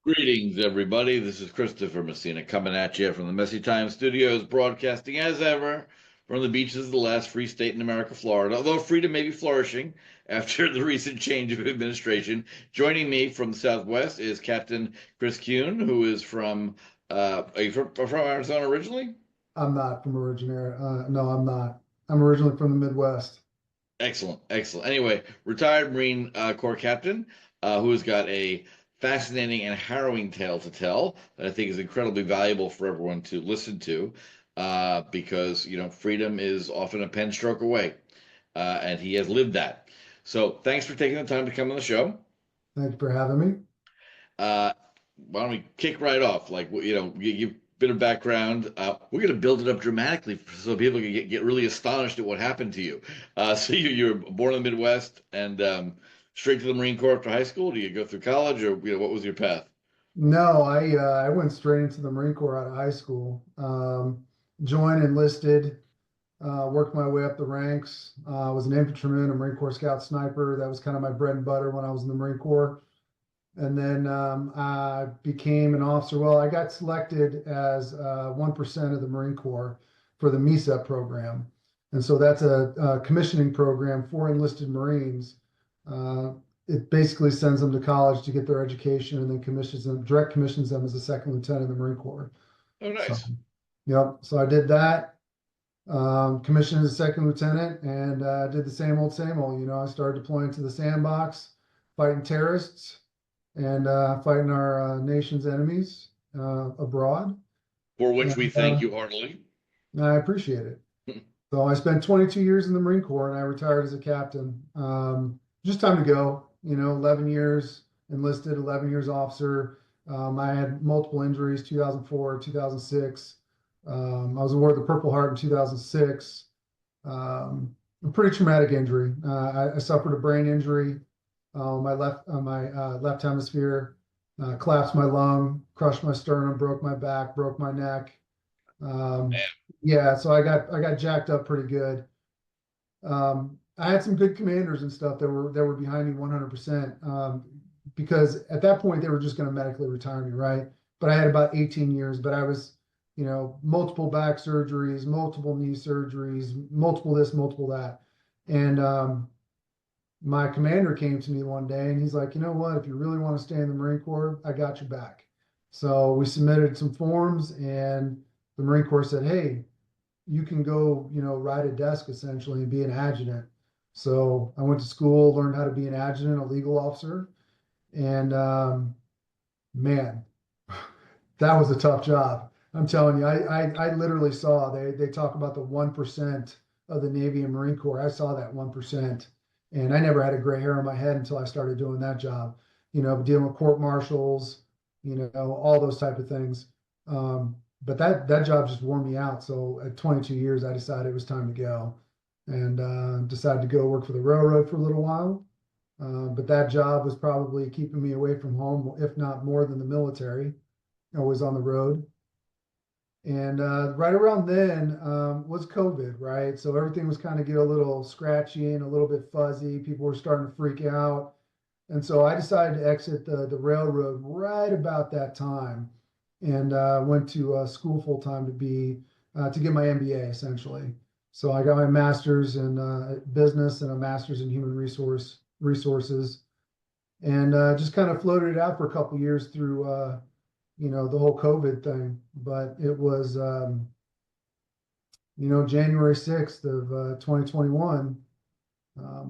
Greetings, everybody. This is Christopher Messina coming at you from the Messy Time Studios, broadcasting as ever from the beaches of the last free state in America, Florida. Although freedom may be flourishing after the recent change of administration. Joining me from the Southwest is Captain Chris Kuehne, who is from, are you from Arizona originally? I'm not from originary. No, I'm not. I'm originally from the Midwest. Excellent, excellent. Anyway, retired Marine Corps captain who's got a fascinating and harrowing tale to tell that I think is incredibly valuable for everyone to listen to because, freedom is often a pen stroke away, and he has lived that. So thanks for taking the time to come on the show. Thank you for having me. Uh, why don't we kick right off? Like, you've been a background. We're going to build it up dramatically so people can get really astonished at what happened to you. So you were born in the Midwest and straight to the Marine Corps after high school. Do you go through college, or what was your path? No, I went straight into the Marine Corps out of high school. Joined, enlisted, worked my way up the ranks. Was an infantryman, a Marine Corps Scout sniper. That was kind of my bread and butter when I was in the Marine Corps. And then I became an officer. Well, I got selected as 1% of the Marine Corps for the MESA program. And so that's a commissioning program for enlisted Marines. Uh, it basically sends them to college to get their education and then direct commissions them as a second lieutenant in the Marine Corps. Oh, So, nice. yep. So I did that, commissioned as a second lieutenant, and did the same old, same old. I started deploying to the sandbox, fighting terrorists and fighting our nation's enemies abroad. For which we And thank you heartily. I appreciate it. So I spent 22 years in the Marine Corps and I retired as a captain. Just time to go, 11 years enlisted, 11 years officer. I had multiple injuries, 2004, 2006. I was awarded the Purple Heart in 2006. A pretty traumatic injury. I suffered a brain injury. My left hemisphere, collapsed my lung, crushed my sternum, broke my back, broke my neck. Um, yeah, so I got jacked up pretty good. I had some good commanders and stuff that were behind me 100%. Because at that point they were just going to medically retire me, right? But I had about 18 years, but I was, multiple back surgeries, multiple knee surgeries, multiple this, multiple that. And my commander came to me one day and he's like, you know what, if you really want to stay in the Marine Corps, I got your back. So we submitted some forms and the Marine Corps said, hey, you can go, ride a desk essentially and be an adjutant. So I went to school, learned how to be an adjutant, a legal officer. And man, that was a tough job. I'm telling you, I literally saw they talk about the 1% of the Navy and Marine Corps. I saw that 1%. And I never had a gray hair on my head until I started doing that job, dealing with court martials, all those type of things. But that job just wore me out. So at 22 years, I decided it was time to go and decided to go work for the railroad for a little while. But that job was probably keeping me away from home, if not more than the military. Always on the road. And right around then was COVID, right? So everything was kind of get a little scratchy and a little bit fuzzy. People were starting to freak out. And so I decided to exit the railroad right about that time and went to school full time to get my MBA essentially. So I got my master's in business and a master's in human resources and just kind of floated it out for a couple years through the whole COVID thing. But it was January 6th of 2021.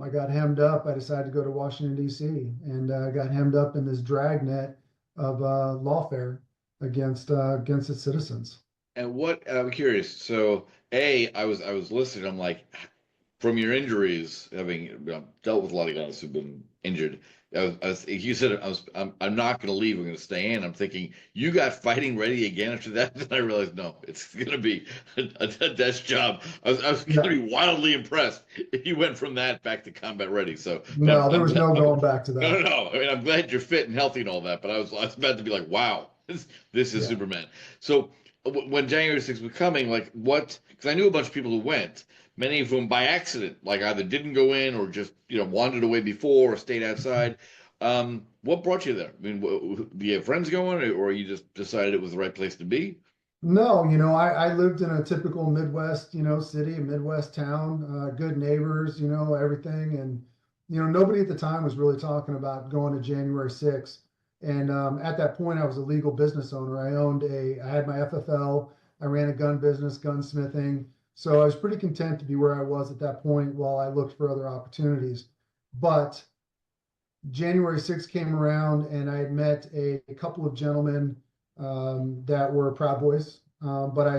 I got hemmed up. I decided to go to Washington, D.C. and got hemmed up in this dragnet of lawfare against its citizens. And what I'm curious. So, I was listening. I'm like, from your injuries, having dealt with a lot of guys who've been injured, you said I'm not going to leave. I'm going to stay in. I'm thinking you got fighting ready again after that. Then I realized no, it's going to be a desk job. I was going to Yeah, be wildly impressed if you went from that back to combat ready. So, but no, there was no going back to no, no, that. no. I mean, I'm glad you're fit and healthy and all that. But I was about to be like, wow, this is Yeah. Superman. So when January 6th was coming, like what? Because I knew a bunch of people who went, many of whom by accident, like either didn't go in or just wandered away before or stayed outside. What brought you there? I mean, do you have friends going, or you just decided it was the right place to be? No, I lived in a typical Midwest, city, a Midwest town, good neighbors, everything. And, nobody at the time was really talking about going to January 6th. And at that point, I was a legal business owner. I had my FFL, I ran a gun business, gunsmithing. So I was pretty content to be where I was at that point while I looked for other opportunities. But January 6th came around and I had met a couple of gentlemen that were Proud Boys. But I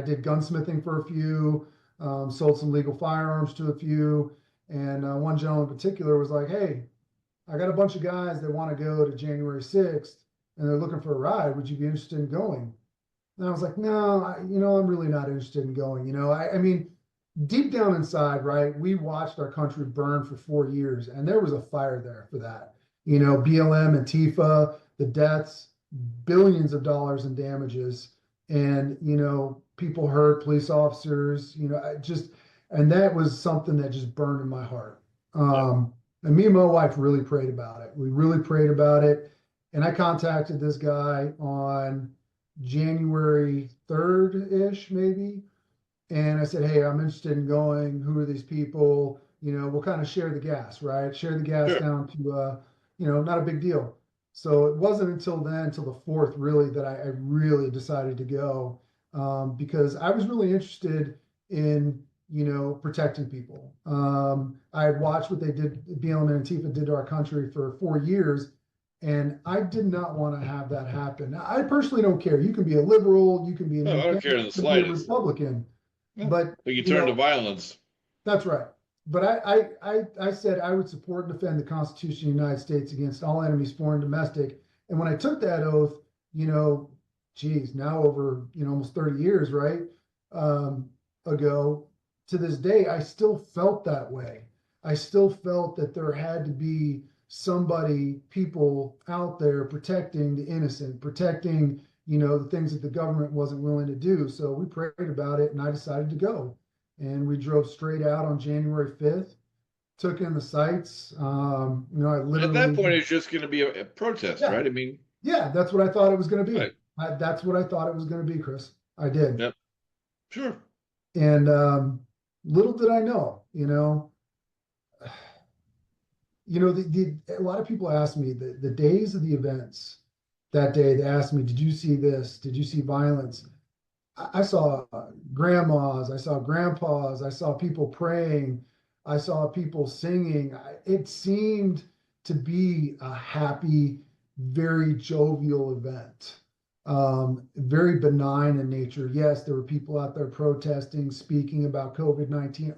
did gunsmithing for a few, sold some legal firearms to a few. And one gentleman in particular was like, hey, I got a bunch of guys that want to go to January 6th and they're looking for a ride. Would you be interested in going? And I was like, no, I'm really not interested in going. I mean, deep down inside, right, we watched our country burn for 4 years, and there was a fire there for that. BLM and Tifa, the deaths, billions of dollars in damages, and people hurt, police officers. And that was something that just burned in my heart. Yeah. And me and my wife really prayed about it. We really prayed about it, and I contacted this guy on January 3rd ish, maybe. And I said, hey, I'm interested in going. Who are these people? We'll kind of share the gas, right? Share the gas Sure. down to, not a big deal. So it wasn't until then, until the 4th, really, that I really decided to go because I was really interested in, protecting people. I had watched what they did, BLM and Antifa did to our country for 4 years. And I did not want to have that happen. Now, I personally don't care. You can be a liberal, you can be an No, I don't care independent, in the you can be a slightest. Republican. Yeah. But But you turn to violence. that's right. But I said I would support and defend the Constitution of the United States against all enemies, foreign and domestic. And when I took that oath, geez, now over almost 30 years, right, ago, to this day, I still felt that way. I still felt that there had to be people out there protecting the innocent, protecting the things that the government wasn't willing to do. So we prayed about it, and I decided to go. And we drove straight out on January 5th, took in the sights. I At that literally, point, it's just going to be a protest, yeah, right? I mean, yeah, that's what I thought it was going to be. right. That's what I thought it was going to be, Chris. I did. Yep. Sure. And little did I know, a lot of people ask me the days of the events that day, they asked me, did you see this? Did you see violence? I saw grandmas, I saw grandpas, I saw people praying, I saw people singing. It seemed to be a happy, very jovial event, very benign in nature. Yes, there were people out there protesting, speaking about COVID-19,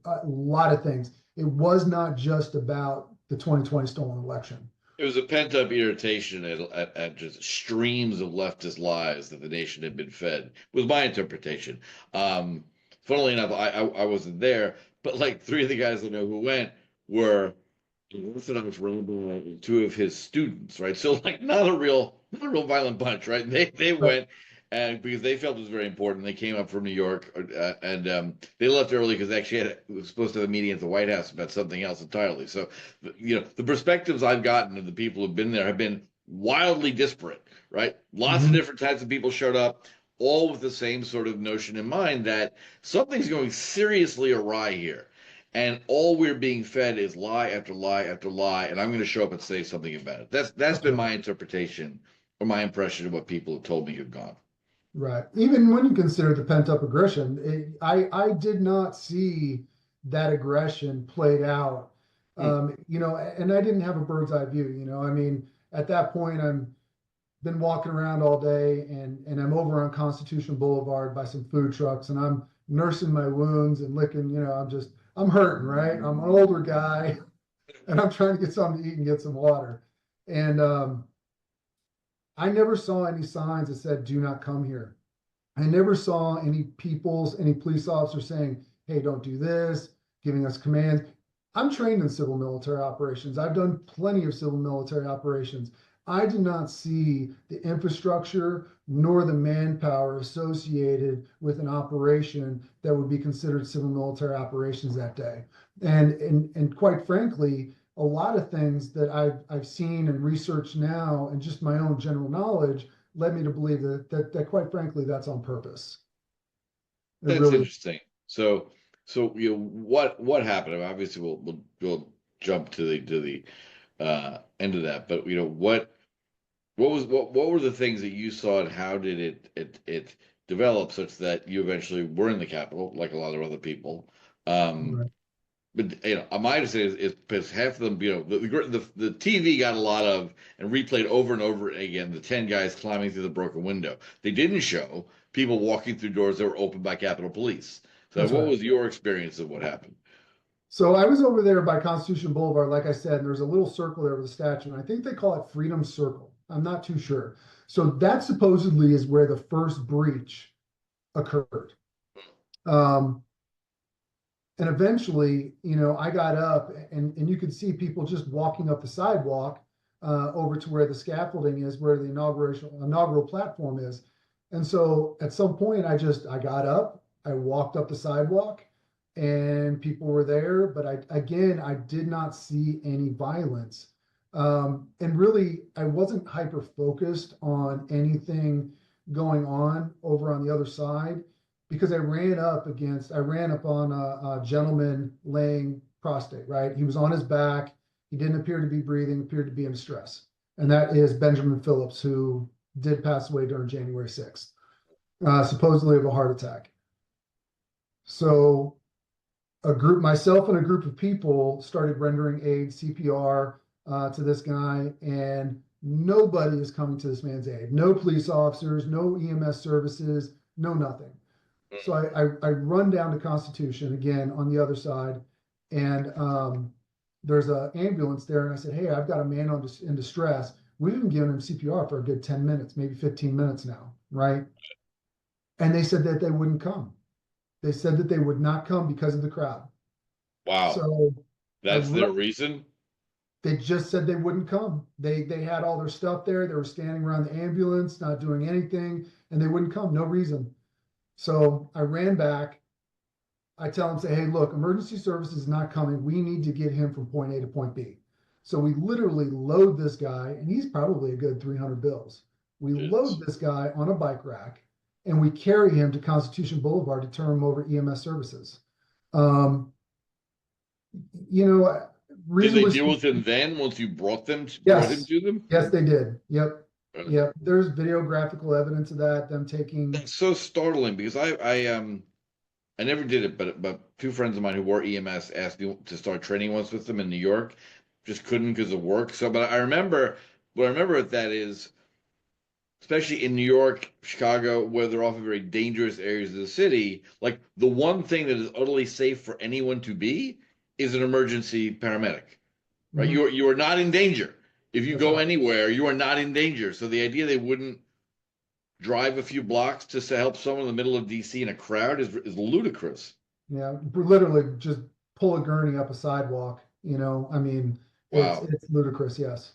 a lot of things. It was not just about the 2020 stolen election. It was a pent-up irritation at just streams of leftist lies that the nation had been fed, was my interpretation. Funnily enough, I wasn't there, but like three of the guys I know who went were Orthodox rabbi and two of his students, right? So like not a real violent bunch, right? They Right. went and because they felt it was very important. They came up from New York and they left early because they actually was supposed to have a meeting at the White House about something else entirely. So the perspectives I've gotten of the people who've been there have been wildly disparate, right? Lots of Mhm. different types of people showed up, all with the same sort of notion in mind that something's going seriously awry here. And all we're being fed is lie after lie after lie, and I'm going to show up and say something about it. That's That's been right. my interpretation or my impression of what people have told me who've gone. Right. Even when you consider the pent up aggression, I did not see that aggression played out. Hmm. And I didn't have a bird's eye view. I mean, at that point, I'm been walking around all day, and I'm over on Constitution Boulevard by some food trucks, and I'm nursing my wounds and licking. I'm hurting, right? I'm an older guy, and I'm trying to get something to eat and get some water. And I never saw any signs that said, do not come here. I never saw any police officers saying, hey, don't do this, giving us commands. I'm trained in civil military operations. I've done plenty of civil military operations. I did not see the infrastructure nor the manpower associated with an operation that would be considered civil military operations that day. And quite frankly, a lot of things that I've seen and researched now, and just my own general knowledge led me to believe that quite frankly, that's on purpose. It That's really. interesting. So what happened? I mean, obviously, we'll jump to the end of that, but what were the things that you saw, and how did it develop such that you eventually were in the Capitol, like a lot of other people? Um, Right. but my understanding is because half of them, the TV got a lot of and replayed over and over again the 10 guys climbing through the broken window. They didn't show people walking through doors that were opened by Capitol Police. So That's what right. was your experience of what happened? So I was over there by Constitution Boulevard, like I said, and there's a little circle there with a statue, and I think they call it Freedom Circle. I'm not too sure. So that supposedly is where the first breach occurred. Um, and eventually, I got up, and you could see people just walking up the sidewalk over to where the scaffolding is, where the inaugural platform is. And so at some point, I got up, I walked up the sidewalk, and people were there, but I did not see any violence. And really, I wasn't hyper focused on anything going on over on the other side, because I ran up on a gentleman laying prostrate, right? He was on his back. He didn't appear to be breathing, appeared to be in distress. And that is Benjamin Phillips, who did pass away during January 6th, supposedly of a heart attack. So myself and a group of people started rendering aid, CPR, to this guy, and nobody is coming to this man's aid. No police officers, no EMS services, no nothing. So I run down to Constitution again on the other side, and there's an ambulance there, and I said, "Hey, I've got a man in distress." We've been giving him CPR for a good 10 minutes, maybe 15 minutes now, right? And they said that they wouldn't come. They said that they would not come because of the crowd. Wow, So I that's their reason? they just said they wouldn't come. They had all their stuff there. They were standing around the ambulance, not doing anything, and they wouldn't come. No reason. So I ran back. I tell him, say, hey, look, emergency services is not coming. We need to get him from point A to point B. So we literally load this guy, and he's probably a good 300 bills. We Yes. load this guy on a bike rack, and we carry him to Constitution Boulevard to turn him over EMS services. Um, you know, Did they reasonably deal with him speaking, then once you brought him yes, to them? yes, they did. Yep, Uh, yep. There's videographical evidence of that. Them taking. That's so startling because I never did it, but two friends of mine who were EMS asked me to start training once with them in New York. Just couldn't because of work. So, but I remember what I remember with that is, especially in New York, Chicago, where they're often very dangerous areas of the city, like the one thing that is utterly safe for anyone to be is an emergency paramedic, right? Mhm, You are not in danger. If you that's go right. anywhere, you are not in danger. So the idea they wouldn't drive a few blocks just to help someone in the middle of DC in a crowd is ludicrous. Yeah, literally just pull a gurney up a sidewalk. I mean, Wow. it's ludicrous. Yes.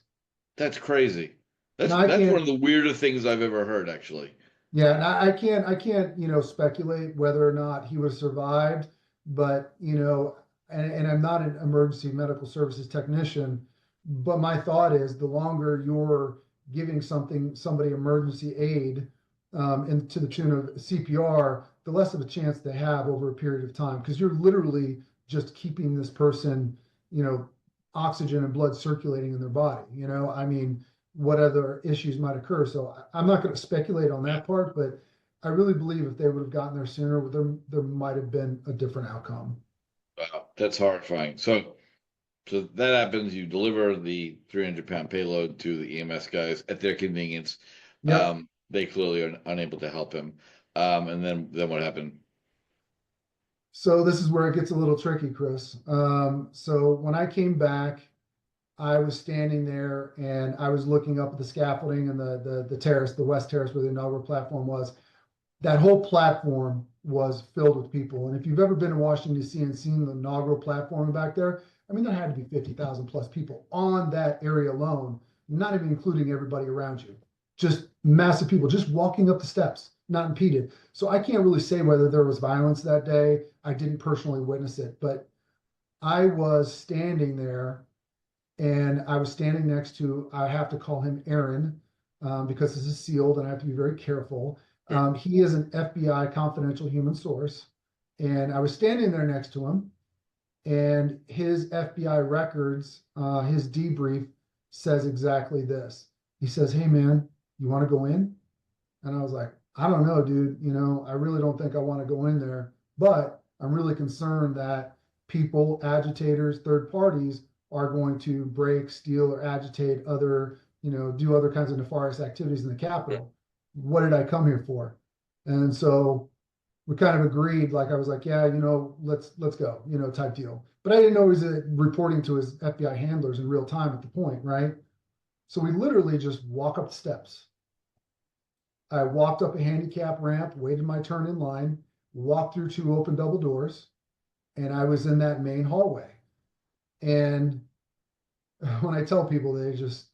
That's crazy. Now I That's one can't. of the weirder things I've ever heard, actually. Yeah, and I can't, speculate whether or not he would have survived, but and I'm not an emergency medical services technician, but my thought is the longer you're giving somebody emergency aid, and to the tune of CPR, the less of a chance they have over a period of time, because you're literally just keeping this person, you know, oxygen and blood circulating in their body. I mean, what other issues might occur. So I'm not going to speculate on Yeah. that part, but I really believe if they would have gotten there sooner, there might have been a different outcome. Wow, that's horrifying. So that happens. You deliver the 300-pound payload to the EMS guys at their convenience. Yep. They clearly are unable to help him. And then what happened? So this is where it gets a little tricky, Chris. So when I came back, I was standing there and I was looking up at the scaffolding and the terrace, the west terrace where the inaugural platform was. That whole platform was filled with people. And if you've ever been to Washington, D.C. and seen the inaugural platform back there, I mean, there had to be 50,000 plus people on that area alone, not even including everybody around you. Just massive people just walking up the steps, not impeded. So I can't really say whether there was violence that day. I didn't personally witness it, but I was standing there And I was standing next to, I have to call him Aaron, because this is sealed and I have to be very careful. Sure. He is an FBI confidential human source. And I was standing there next to him, and his FBI records, his debrief says exactly this. He says, "Hey man, you want to go in?" And I was like, "I don't know, dude. I really don't think I want to go in there, but I'm really concerned that people, agitators, third parties are going to break, steal, or agitate other, do other kinds of nefarious activities in the Capitol. What did I come here for?" And so we kind of agreed, like I was like, "Yeah, let's go, type deal." But I didn't know he was reporting to his FBI handlers in real time at the point, right? So we literally just walk up the steps. I walked up a handicap ramp, waited my turn in line, walked through two open double doors, and I was in that main hallway. And when I tell people, they just,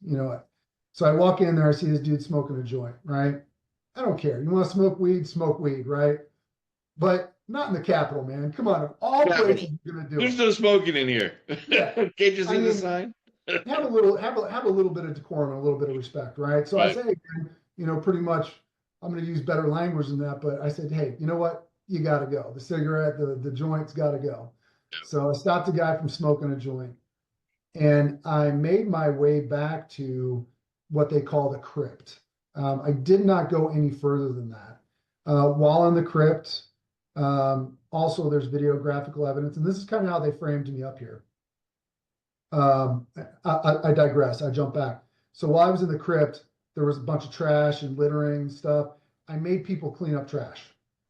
so I walk in there, I see this dude smoking a joint, right? I don't care. You want to smoke weed, right? But not in the Capitol, man. Come on, of all Capital. places you're gonna do There's it. no smoking in here. Yeah. Can't you I see the mean, sign? have a little bit of decorum and a little bit of respect, right? So I Right. say, again, pretty much, I'm going to use better language than that, but I said, "Hey, you know what? You got to go. The cigarette, the joint's got to go." So I stopped the guy from smoking a joint, and I made my way back to what they call the crypt. I did not go any further than that. While in the crypt, also there's videographical evidence, and this is kind of how they framed me up here. I digress. I jump back. So while I was in the crypt, there was a bunch of trash and littering stuff. I made people clean up trash.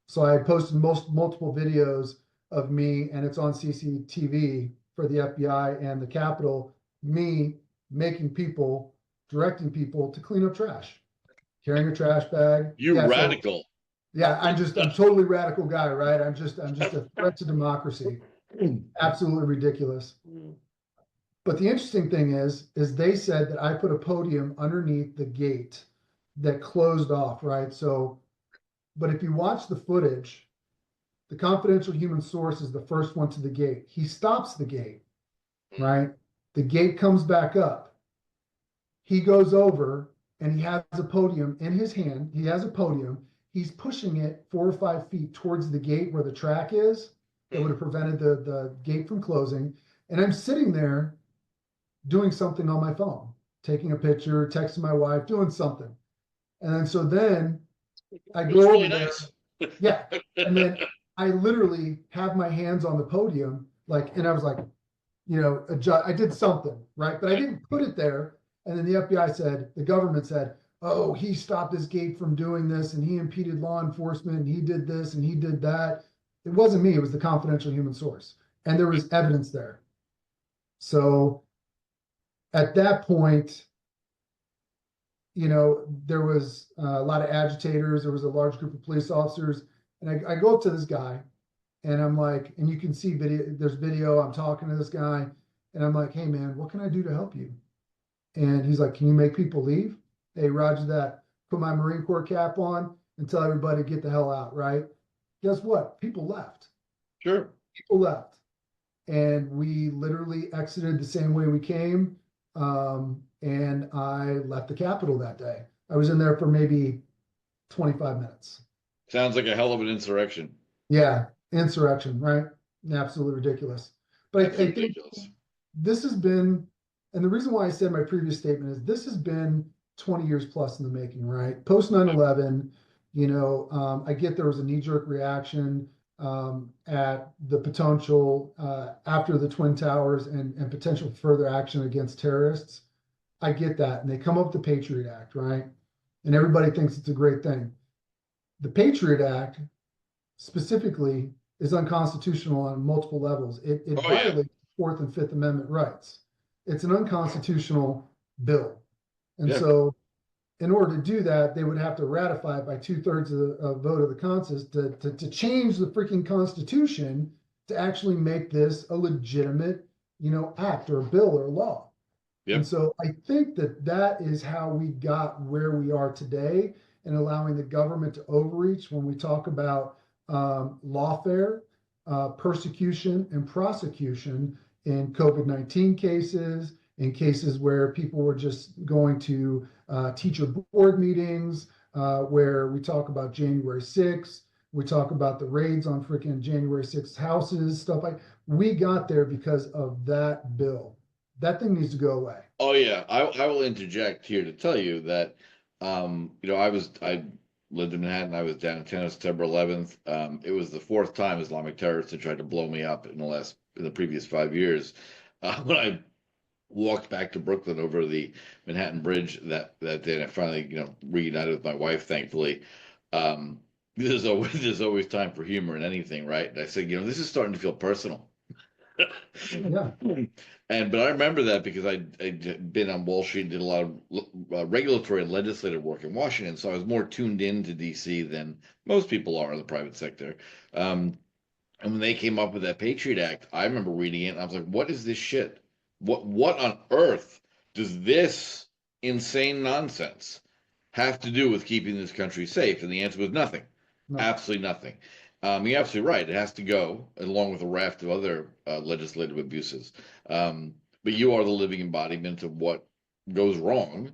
So I posted multiple videos of me, and it's on CCTV for the FBI and the Capitol, me making people, directing people to clean up trash, carrying a trash bag. You Yeah, so radical. yeah, I'm totally radical guy, right? I'm just a threat to democracy. Absolutely ridiculous. But the interesting thing is they said that I put a podium underneath the gate that closed off, right? So, but if you watch the footage, the confidential human source is the first one to the gate. He stops the gate, right? The gate comes back up. He goes over and he has a podium in his hand. He has a podium. He's pushing it 4 or 5 feet towards the gate where the track is. That would have prevented the gate from closing. And I'm sitting there doing something on my phone, taking a picture, texting my wife, doing something. And then I It's go really over there. nice. Yeah. And then I literally have my hands on the podium, and I was like, I did something, right? But I didn't put it there. And then the government said, "Oh, he stopped his gate from doing this, and he impeded law enforcement, and he did this, and he did that." It wasn't me, it was the confidential human source. And there was evidence there. So at that point, there was a lot of agitators. There was a large group of police officers. And I go up to this guy, and I'm like, and you can see there's video, I'm talking to this guy, and I'm like, "Hey man, what can I do to help you?" And he's like, "Can you make people leave?" Hey, roger that. Put my Marine Corps cap on and tell everybody to get the hell out, right? Guess what? People left. Sure. People left. And we literally exited the same way we came. And I left the Capitol that day. I was in there for maybe 25 minutes. Sounds like a hell of an insurrection. Yeah, insurrection, right? Absolutely ridiculous. But I think Ridiculous. this has been, and the reason why I said my previous statement is this has been 20 years plus in the making, right? Post 9/11, I get there was a knee-jerk reaction at the potential after the Twin Towers and potential further action against terrorists. I get that. And they come up with the Patriot Act, right? And everybody thinks it's a great thing. The Patriot Act specifically is unconstitutional on multiple levels. It violates Fourth and Fifth Amendment rights. It's an unconstitutional bill. And so in order to do that, they would have to ratify it by 2/3 of the vote of the consensus to change the freaking Constitution to actually make this a legitimate, act or bill or law. Yep. And so I think that is how we got where we are today, and allowing the government to overreach when we talk about lawfare, persecution, and prosecution in COVID-19 cases, in cases where people were just going to teacher board meetings, where we talk about January 6th, we talk about the raids on freaking January 6th houses, stuff like. We got there because of that bill. That thing needs to go away. Oh yeah, I will interject here to tell you that I lived in Manhattan. I was downtown on September 11th. It was the fourth time Islamic terrorists had tried to blow me up in the previous 5 years. When I walked back to Brooklyn over the Manhattan Bridge that day, and I finally reunited with my wife, thankfully. There's always time for humor in anything, right? And I said, this is starting to feel personal. Yeah. But I remember that because I'd been on Wall Street and did a lot of regulatory and legislative work in Washington, so I was more tuned into DC than most people are in the private sector. And when they came up with that Patriot Act, I remember reading it and I was like, "What is this shit? What on earth does this insane nonsense have to do with keeping this country safe?" And the answer was nothing, No. absolutely nothing. You're absolutely right. It has to go, along with a raft of other legislative abuses. But you are the living embodiment of what goes wrong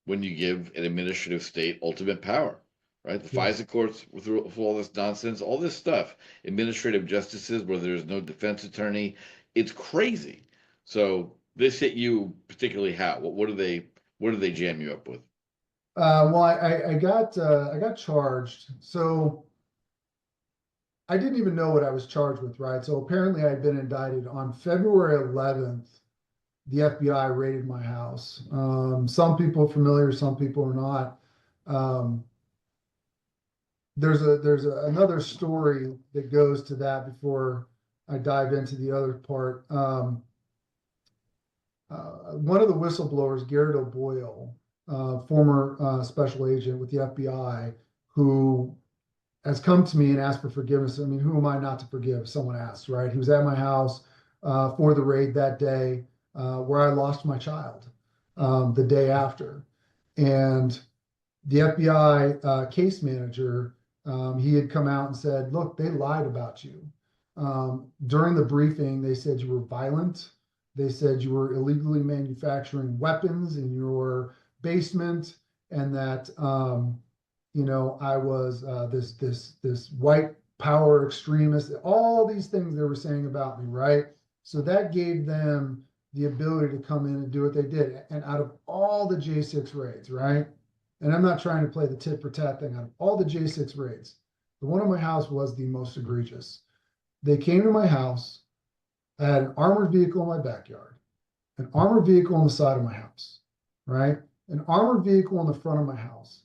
when you give an administrative state ultimate power, right? The Yeah. FISA courts with all this nonsense, all this stuff, administrative justices where there's no defense attorney. It's crazy. So this hit you particularly how? What do they jam you up with? Well, I got charged. So I didn't even know what I was charged with, right? So apparently I'd been indicted on February 11th. The FBI raided my house. Some people are familiar, some people are not. Um, there's another story that goes to that before I dive into the other part. One of the whistleblowers, Garrett O'Boyle, former special agent with the FBI, who has come to me and asked for forgiveness. I mean, who am I not to forgive? Someone asks, right? He was at my house for the raid that day, where I lost my child the day after. And the FBI case manager, he had come out and said, look, they lied about you. During the briefing, they said you were violent. They said you were illegally manufacturing weapons in your basement, and that I was this white power extremist. All these things they were saying about me, right? So that gave them the ability to come in and do what they did. And out of all the J6 raids, right? And I'm not trying to play the tit for tat thing. Out of all the J6 raids, the one on my house was the most egregious. They came to my house. I had an armored vehicle in my backyard, an armored vehicle on the side of my house, right? An armored vehicle on the front of my house,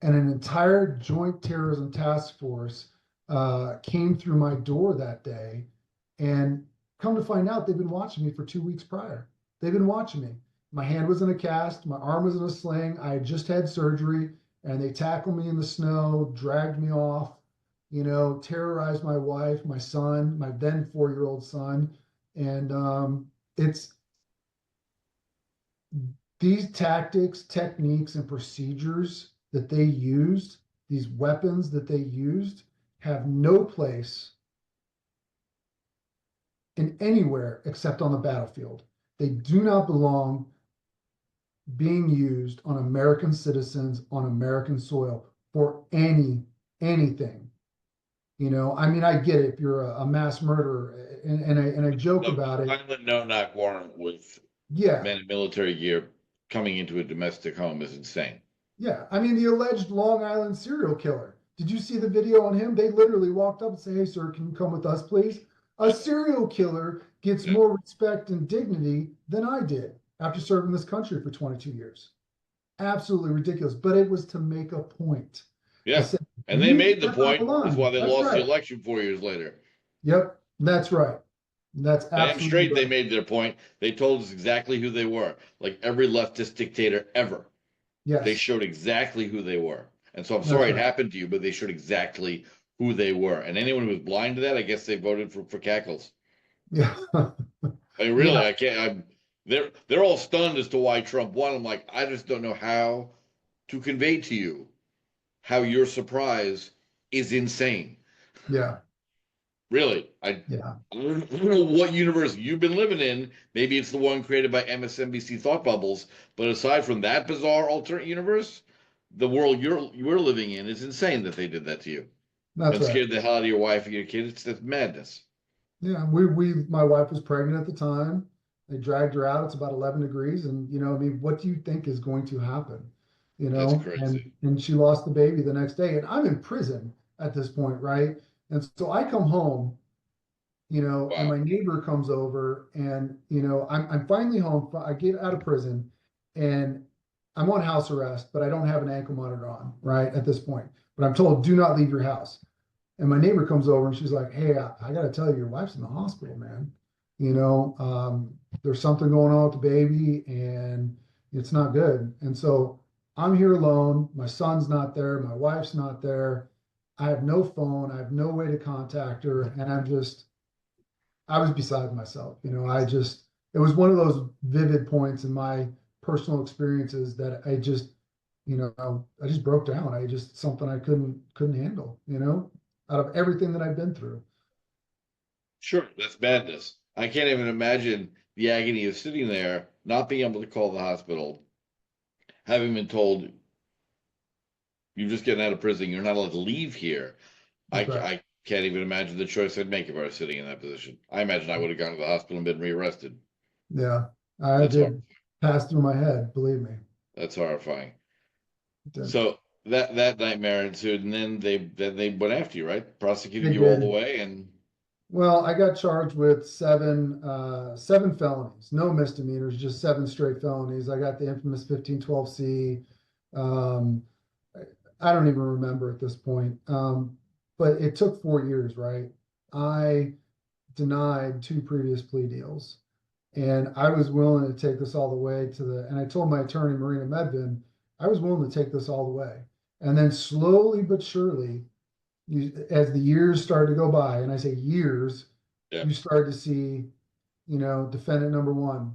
and an entire joint terrorism task force came through my door that day. And come to find out, they've been watching me for 2 weeks prior. They've been watching me. My hand was in a cast, my arm was in a sling. I had just had surgery, and they tackled me in the snow, dragged me off, terrorized my wife, my son, my then 4-year-old son. And it's these tactics, techniques, and procedures that they used, these weapons that they used, have no place in anywhere except on the battlefield. They do not belong being used on American citizens on American soil for anything. I mean, I get it if you're a mass murderer, and I joke about it. Violent no-knock warrant with Yeah, men in military gear coming into a domestic home is insane. yeah. I mean, the alleged Long Island serial killer. Did you see the video on him? They literally walked up and say, "Hey, sir, can you come with us, please?" A serial killer gets more respect and dignity than I did after serving this country for 22 years. Absolutely ridiculous. But it was to make a point. Yeah. Said, And they made the step out point. That's why they That's lost the right. election 4 years later. Yep, that's right. That's Damn absolutely straight they right. made their point. They told us exactly who they were. Like every leftist dictator ever. They Yes, showed exactly who they were. And so I'm that's sorry it right. happened to you, but they showed exactly who they were. And anyone who was blind to that, I guess they voted for cackles. Yeah. I mean, really, Yeah. I can't. They're all stunned as to why Trump won. I'm like, I just don't know how to convey to you how your surprise is insane. Yeah. Really, Yeah, I don't know what universe you've been living in. Maybe it's the one created by MSNBC thought bubbles. But aside from that bizarre alternate universe, the world you're living in is insane that they did that to you that's and right. scared the hell out of your wife and your kids. That's madness. Yeah, my wife was pregnant at the time. They dragged her out. It's about 11 degrees. And, I mean, what do you think is going to happen? That's And crazy. she lost the baby the next day. And I'm in prison at this point, right? And so I come home, and Wow. my neighbor comes over and, I'm finally home. I get out of prison and I'm on house arrest, but I don't have an ankle monitor on, right, at this point. But I'm told, do not leave your house. And my neighbor comes over and she's like, "Hey, I got to tell you, your wife's in the hospital, man. There's something going on with the baby and it's not good." And so I'm here alone. My son's not there. My wife's not there. I have no phone. I have no way to contact her. And I was beside myself. It was one of those vivid points in my personal experiences that I just broke down. Something I couldn't handle, out of everything that I've been through. Sure, that's madness. I can't even imagine the agony of sitting there, not being able to call the hospital, having been told you're just getting out of prison, you're not allowed to leave here. That's right. I can't even imagine the choice I'd make if I was sitting in that position. I imagine I would have gone to the hospital and been rearrested. Yeah, I That's hor- did pass through my head, believe me. that's horrifying. It did. So that nightmare ensued, and then they went after you, right? Prosecuted They you all the did. way, and Well, I got charged with seven felonies, no misdemeanors, just seven straight felonies. I got the infamous 1512C. Um, I don't even remember at this point. But it took 4 years, right? I denied two previous plea deals. And I was willing to take this all the way and I told my attorney, Marina Medvin, I was willing to take this all the way. And then slowly but surely, as the years started to go by, and I say years, yeah, you start to see, defendant number one,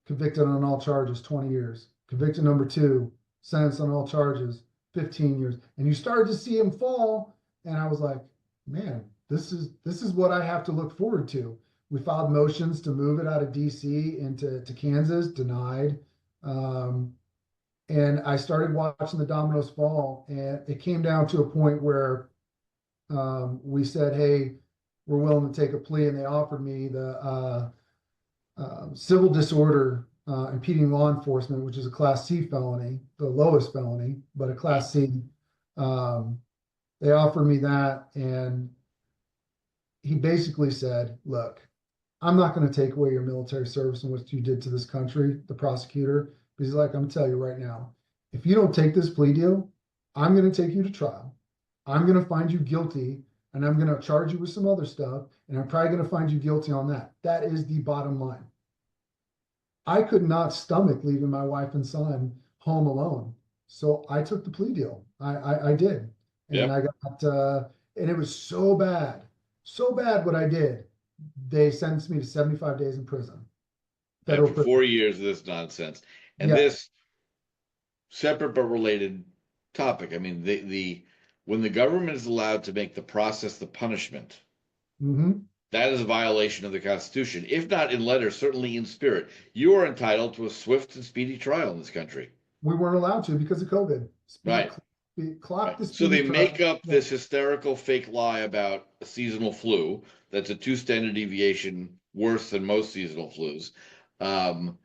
convicted on all charges, 20 years. Convicted number two, sentenced on all charges, 15 years. And you started to see him fall. And I was like, man, this is what I have to look forward to. We filed motions to move it out of DC into Kansas, denied. Um, and I started watching the dominoes fall, and it came down to a point where we said, "Hey, we're willing to take a plea," and they offered me the civil disorder, impeding law enforcement, which is a Class C felony, the lowest felony, but a yeah, Class C. Um, they offered me that, and he basically said, "Look, I'm not going to take away your military service and what you did to this country," the prosecutor. But he's like, "I'm going to tell you right now, if you don't take this plea deal, I'm going to take you to trial. I'm going to find you guilty and I'm going to charge you with some other stuff. And I'm probably going to find you guilty on that. That is the bottom line." I could not stomach leaving my wife and son home alone. So I took the plea deal. I did. And yep. I got, and it was so bad what I did. They sentenced me to 75 days in prison, federal After prison. 4 years of this nonsense, and Yeah. this separate but related topic. I mean, the when the government is allowed to make the process the punishment, Hmm. that is a violation of the Constitution. If not in letter, certainly in spirit. You are entitled to a swift and speedy trial in this country. We weren't allowed to because of COVID. Right. Clock Right. the So speedy they make trial. up Yeah. this hysterical fake lie about a seasonal flu that's a two standard deviation worse than most seasonal flus. Um,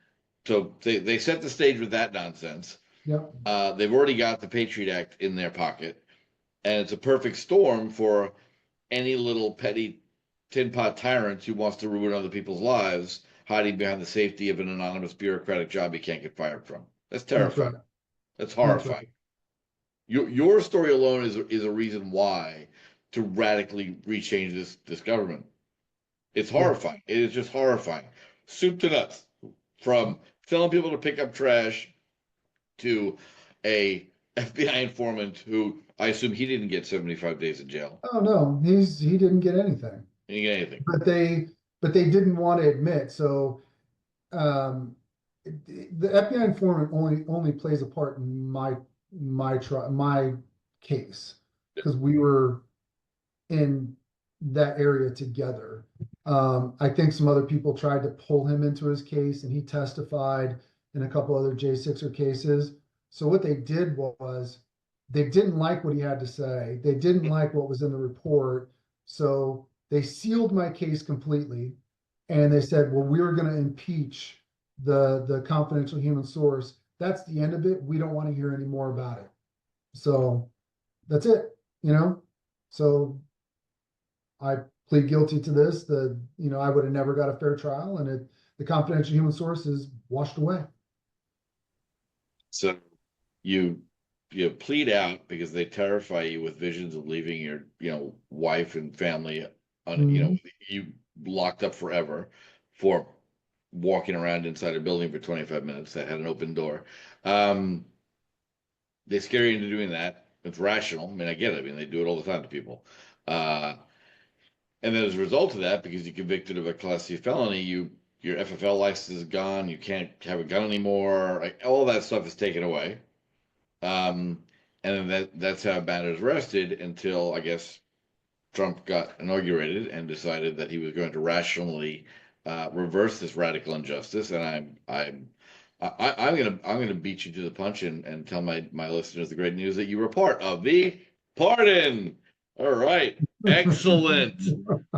so they set the stage with that nonsense. Yep. They've already got the Patriot Act in their pocket, and it's a perfect storm for any little petty tin pot tyrant who wants to ruin other people's lives, hiding behind the safety of an anonymous bureaucratic job he can't get fired from. That's That's terrifying. right. That's That's horrifying. right. Your story alone is a reason why to radically rechange this government. It's Yeah. horrifying. It is just horrifying. Soup to nuts. From telling people to pick up trash to a FBI informant who I assume he didn't get 75 days in jail. Oh no, he didn't get anything. He didn't get anything. But they didn't want to admit. So um, the FBI informant only plays a part in my case because we were in that area together. I think some other people tried to pull him into his case, and he testified in a couple other J6er cases. So what they did was they didn't like what he had to say. They didn't like what was in the report. So they sealed my case completely. And they said, well, we're going to impeach the confidential human source. That's the end of it. We don't want to hear any more about it. So that's it, you know? So I plead guilty to this. I would have never got a fair trial, and the confidential human source is washed away. So you you plead out because they terrify you with visions of leaving your wife and family Mhm. you locked up forever for walking around inside a building for 25 minutes that had an open door. Um, they scare you into doing that. It's rational. I mean, I get it. I mean, they do it all the time to people. Uh, and then as a result of that, because you're convicted of a Class C felony, your FFL license is gone. You can't have a gun anymore. Like, all that stuff is taken away. Um, and then that's how Banner's arrested until I guess Trump got inaugurated and decided that he was going to rationally reverse this radical injustice. And I'm gonna beat you to the punch and tell my listeners the great news that you were part of the pardon. All right, excellent.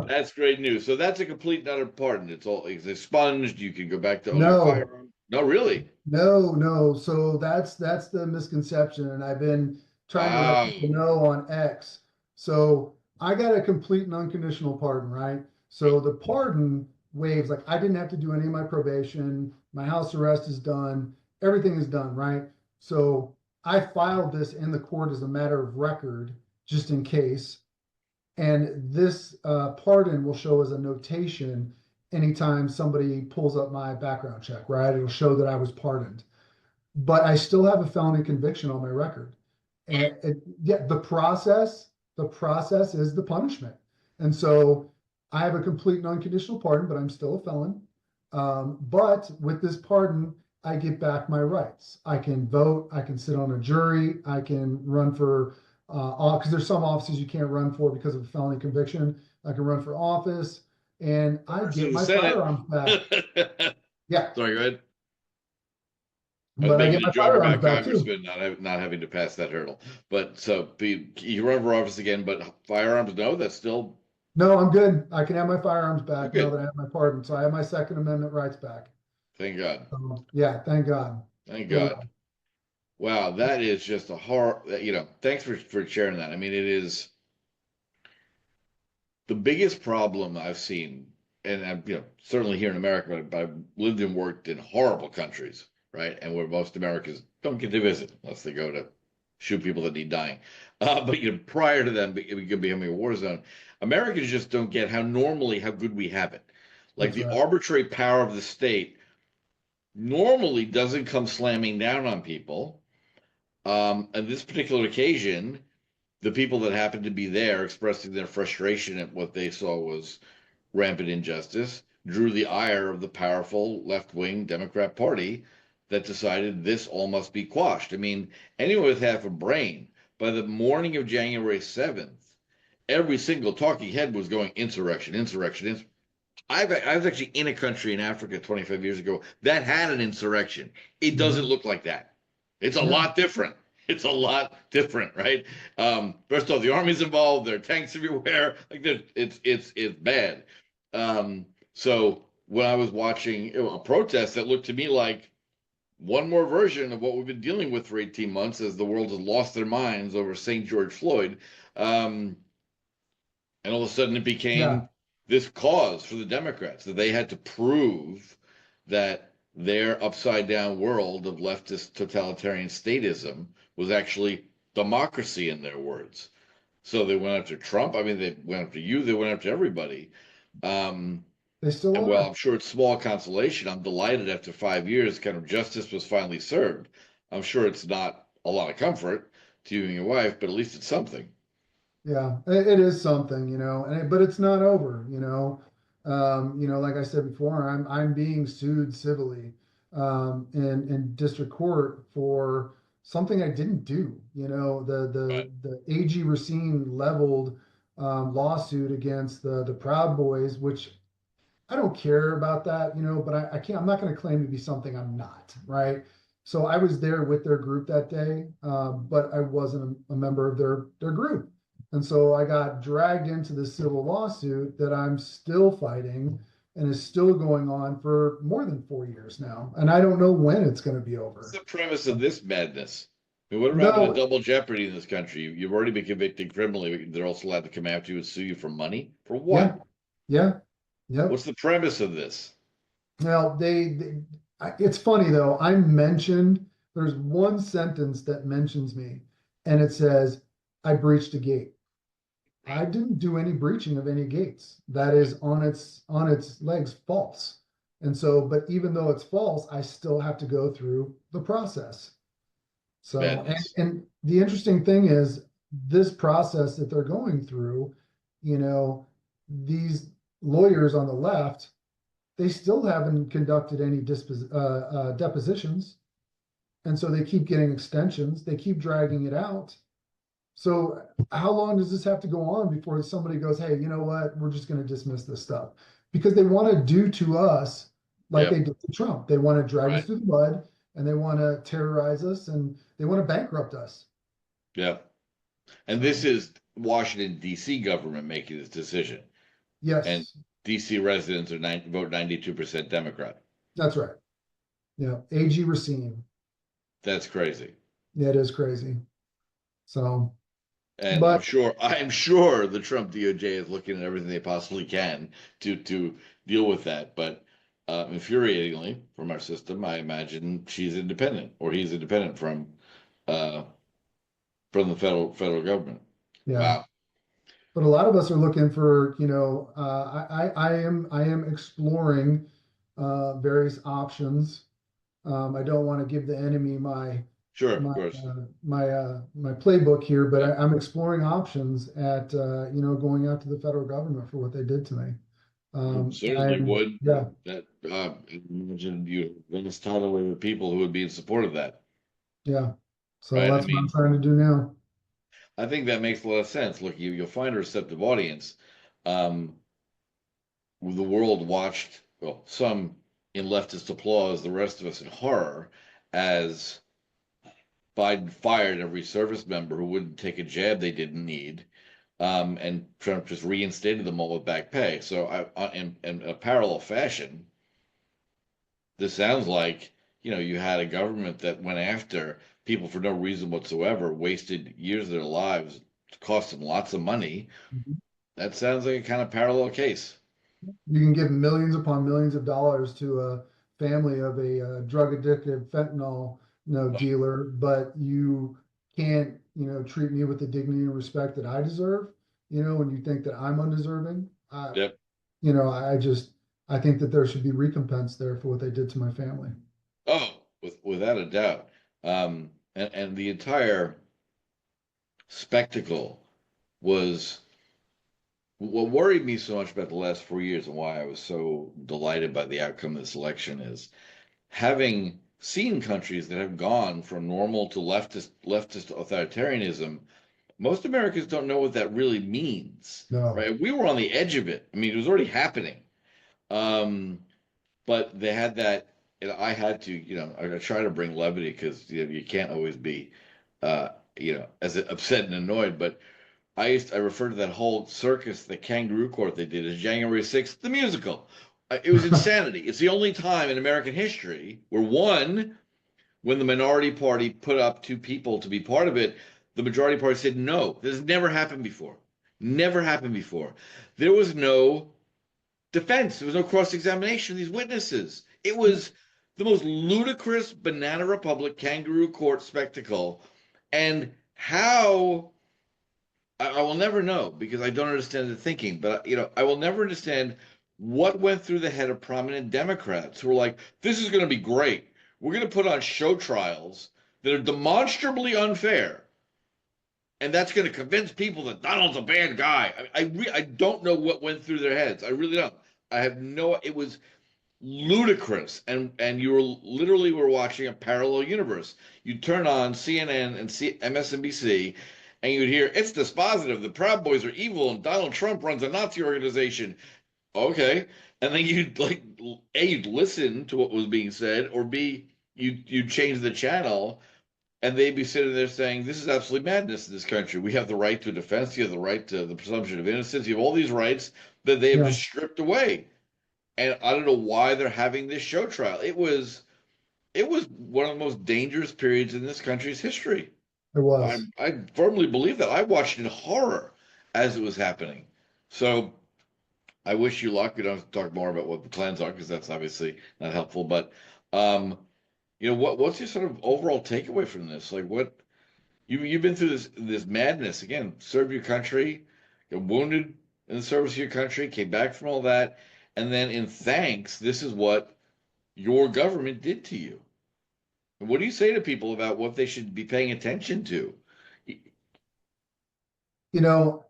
That's great news. So that's a complete and utter pardon. It's expunged. You can go back to owning a No, firearm. No, really. no. So that's the misconception, and I've been trying to let Wow. people know on X. So I got a complete and unconditional pardon, right? So the pardon waives, like I didn't have to do any of my probation, my house arrest is done, everything is done, right? So I filed this in the court as a matter of record, just in case. And this pardon will show as a notation anytime somebody pulls up my background check, right? It'll show that I was pardoned, but I still have a felony conviction on my record. And yeah, the process is the punishment. And so I have a complete and unconditional pardon, but I'm still a felon. But with this pardon, I get back my rights. I can vote. I can sit on a jury. I can run for because there's some offices you can't run for because of a felony conviction. I can run for office, and I Members of get the my Senate. firearms back. Yeah, Sorry, go ahead. I was but I making get a my joke firearms about back too. congressmen not having to pass that hurdle. But so you run for office again, but firearms, no, that's still No, I'm good. I can have my firearms back now good. that I have my pardon. So I have my Second Amendment rights back. Thank God. Yeah, thank God. Thank For God. real. Wow, that is just a horror. Thanks for sharing that. I mean, it is the biggest problem I've seen, and I'm, certainly here in America, but I've lived and worked in horrible countries, right? And where most Americans don't get to visit unless they go to shoot people that need dying. But prior to them becoming a war zone, Americans just don't get how good we have it. Like That's the right. arbitrary power of the state normally doesn't come slamming down on people. On this particular occasion, the people that happened to be there expressing their frustration at what they saw was rampant injustice drew the ire of the powerful left wing Democrat Party that decided this all must be quashed. I mean, anyone with half a brain, by the morning of January 7th, every single talking head was going insurrection, insurrection. I was actually in a country in Africa 25 years ago that had an insurrection. It doesn't Mhm. look like that. It's a Yeah. lot different. It's a lot different, right? First of all, the army's involved. There are tanks everywhere. Like it's bad. So when I was watching a protest that looked to me like one more version of what we've been dealing with for 18 months, as the world has lost their minds over St. George Floyd, um, and all of a sudden it Yeah. became this cause for the Democrats that they had to prove that their upside down world of leftist totalitarian statism was actually democracy in their words. So they went after Trump. I mean, they went after you. They went after everybody. Um, They still and while are. I'm sure it's small consolation, I'm delighted after 5 years, kind of justice was finally served. I'm sure it's not a lot of comfort to you and your wife, but at least it's something. Yeah, it is something, but it's not over, like I said before, I'm being sued civilly in district court for something I didn't do. The Right. AG Racine leveled lawsuit against the Proud Boys, which I don't care about that, but I can't, I'm not going to claim to be something I'm not, right? So I was there with their group that day, but I wasn't a member of their group. And so I got dragged into this civil lawsuit that I'm still fighting and is still going on for more than 4 years now. And I don't know when it's going to be What's over. the premise of this madness? I mean, what happened to No, double jeopardy in this country? You've already been convicted criminally, but they're also allowed to come after you and sue you for money? For yeah, what? yeah, yep. What's the premise of this? Now it's funny though. There's one sentence that mentions me, and it says, "I breached a gate." I Right. didn't do any breaching of any gates. That is on its legs false. And so, but even though it's false, I still have to go through the process. So, and, Madness. and the interesting thing is this process that they're going through, you know, these lawyers on the left, they still haven't conducted any depositions. And so they keep getting extensions, they keep dragging it out. So how long does this have to go on before somebody goes, hey, you know what? We're just going to dismiss this stuff because they want to do to us like they Yep. did to Trump. They want to drag us Right. through the mud and they want to terrorize us and they want to bankrupt us. Yep. And this So is Washington, D.C. government making this decision. And yes, D.C. residents vote 92% Democrat. that's right. Yeah. AG Racine. That's crazy. Yeah, it is crazy. So, And but I'm sure the Trump DOJ is looking at everything they possibly can to deal with that. But infuriatingly, from our system, I imagine she's independent or he's independent uh, from the federal government. yeah, Wow. but a lot of us are looking for, I am exploring various options. I don't want to give the enemy Sure, of my course. my playbook here, but I'm exploring options at going after the federal government for what they did to me. You certainly And would. yeah, That imagine you then it's totally with people who would be in support of that, yeah. So right? I that's what I'm mean, trying to do now. I think that makes a lot of sense. Look, you'll find a receptive audience. Um, the world watched, well, some in leftist applause, the rest of us in horror, as Biden fired every service member who wouldn't take a jab they didn't need, and Trump just reinstated them all with back pay. So, in a parallel fashion, this sounds like you had a government that went after people for no reason whatsoever, wasted years of their lives, cost them lots of money. Mhm. That sounds like a kind of parallel case. You can give millions upon millions of dollars to a family of a drug addicted fentanyl, dealer, but you can't, treat me with the dignity and respect that I deserve, when you think that I'm undeserving. Yep. I think that there should be recompense there for what they did to my family. Oh, without a doubt. And the entire spectacle was what worried me so much about the last 4 years and why I was so delighted by the outcome of this election is having seen countries that have gone from normal to leftist authoritarianism. Most Americans don't know what that really means, No. right? We were on the edge of it. I mean, it was already happening. Um, but they had that, and I had to, I try to bring levity because you can't always be, as upset and annoyed. But I refer to that whole circus, the kangaroo court they did as January 6th, the musical. It was insanity. It's the only time in American history where when the minority party put up two people to be part of it, the majority party said no. This has never happened before. Never happened before. There was no defense. There was no cross-examination of these witnesses. It was the most ludicrous banana republic kangaroo court spectacle. And how I will never know because I don't understand the thinking, but I will never understand what went through the head of prominent Democrats who were like, this is going to be great. We're going to put on show trials that are demonstrably unfair. And that's going to convince people that Donald's a bad guy. I don't know what went through their heads. I really don't. I have no. It was ludicrous, and you were watching a parallel universe. You turn on CNN and MSNBC, and you'd hear it's dispositive. The Proud Boys are evil, and Donald Trump runs a Nazi organization. Okay, and then you'd like A, you'd listen to what was being said, or B, you'd change the channel, and they'd be sitting there saying, "This is absolute madness in this country. We have the right to defense. You have the right to the presumption of innocence. You have all these rights that they have Yeah, just stripped away." And I don't know why they're having this show trial. It was one of the most dangerous periods in this country's history. it I was. I firmly believe that. I watched in horror as it was happening. So I wish you luck. We don't have to talk more about what the plans are because that's obviously not helpful. But um, what's your sort of overall takeaway from this? Like what you've been through this madness again. Serve your country, got wounded in the service of your country, came back from all that, and then in thanks, this is what your government did to you. And what do you say to people about what they should be paying attention to? You know,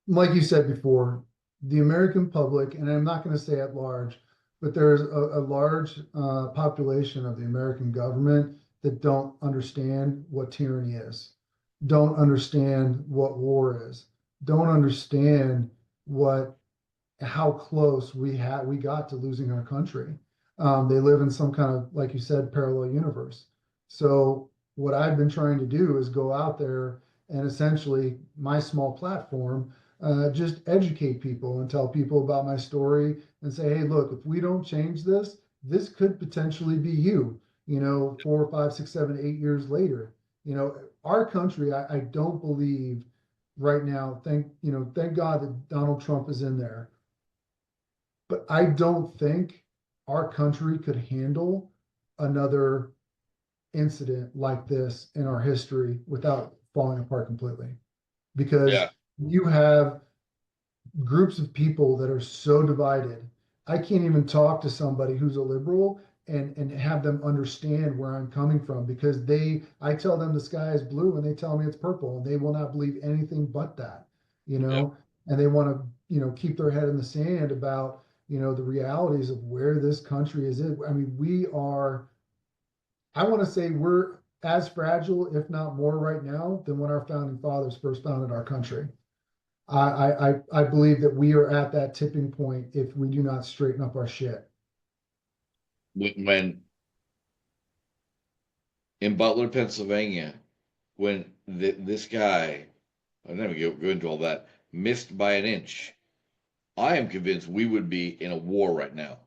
like you said before, the American public, and I'm not going to say at large, but there's a large population of the American government that don't understand what tyranny is, don't understand what war is, don't understand what how close we got to losing our country. They live in some kind of, like you said, parallel universe. So what I've been trying to do is go out there and essentially my small platform, just educate people and tell people about my story and say, hey, look, if we don't change this, this could potentially be you. 4, 5, 6, 7, 8 years later. Our country, I don't believe right now. Thank God that Donald Trump is in there, but I don't think our country could handle another incident like this in our history without falling apart completely. Because Yeah, you have groups of people that are so divided. I can't even talk to somebody who's a liberal and have them understand where I'm coming from because I tell them the sky is blue and they tell me it's purple and they will not believe anything but that, you yeah. know, and they want to, keep their head in the sand about, the realities of where this country is in. I mean, I want to say we're as fragile, if not more right now than when our founding fathers first founded our country. I believe that we are at that tipping point if we do not straighten up our shit. When in Butler, Pennsylvania, when this guy, I never go into all that, missed by an inch, I am convinced we would be in a war right now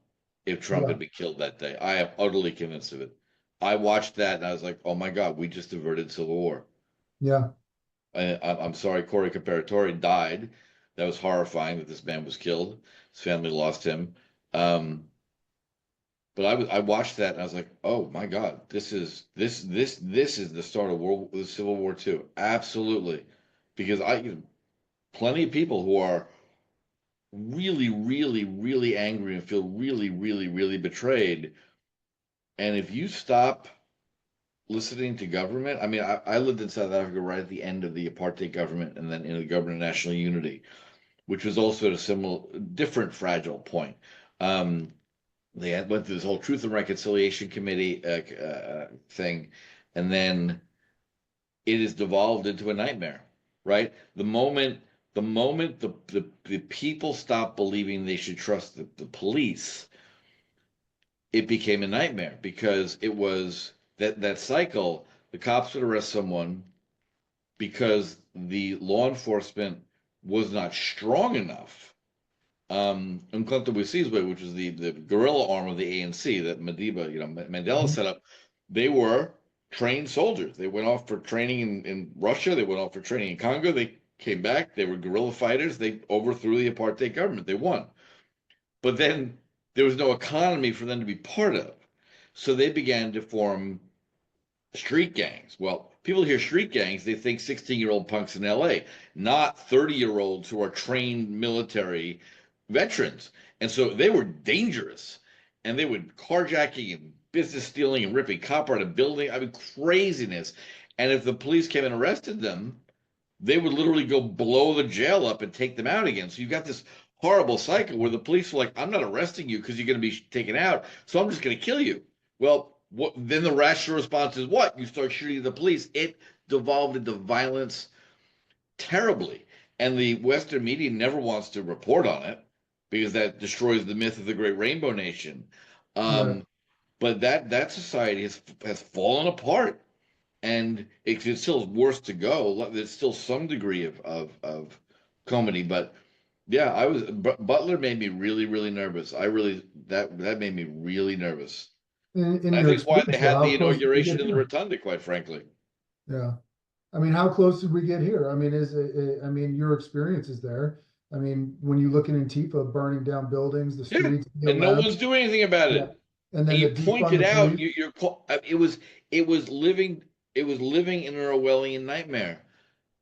if Trump Yeah, had been killed that day. I am utterly convinced of it. I watched that and I was like, oh my God, we just averted civil war. yeah, I'm sorry, Corey Comparatore died. That was horrifying that this man was killed. His family lost him. Um, but I watched that and I was like, oh my God, this is the start of Civil War II. Absolutely, because plenty of people who are really, really, really angry and feel really, really, really betrayed. And if you stop listening to government, I mean, I lived in South Africa right at the end of the apartheid government and then in the government of national unity, which was also at a similar, different fragile point. Um, went through this whole Truth and Reconciliation Committee thing, and then it is devolved into a nightmare, right? The moment the people stop believing they should trust the police, it became a nightmare because it was that cycle. The cops would arrest someone because the law enforcement was not strong enough. In Clinton-Wisizwe, which was the guerrilla arm of the ANC that Mandela mhm, set up, they were trained soldiers. They went off for training in Russia. They went off for training in Congo. They came back. They were guerrilla fighters. They overthrew the apartheid government. They won. But then there was no economy for them to be part of. So they began to form street gangs. Well, people hear street gangs, they think 16-year-old punks in LA, not 30-year-olds who are trained military veterans. And so they were dangerous. And they would carjacking and business stealing and ripping copper out of building. I mean, craziness. And if the police came and arrested them, they would literally go blow the jail up and take them out again. So you've got this horrible cycle where the police are like, I'm not arresting you because you're going to be taken out, so I'm just going to kill you. Well, then the rational response is what? You start shooting the police. It devolved into violence terribly. And the Western media never wants to report on it because that destroys the myth of the great rainbow nation. Right. Um, but that society has fallen apart, and it still is worse to go. There's still some degree of comedy, but yeah, Butler made me really really nervous. I really that made me really nervous. In I your think it's why they experience, though, had how the close did we inauguration get in the here? rotunda, quite frankly. Yeah. I mean, how close did we get here? I mean, I mean, your experience is there. I mean, when you look at Antifa burning down buildings, the Yeah, streets, the and no 11th, one's doing anything about yeah, it. and And then you the defund pointed the out police. it was living in an Orwellian nightmare.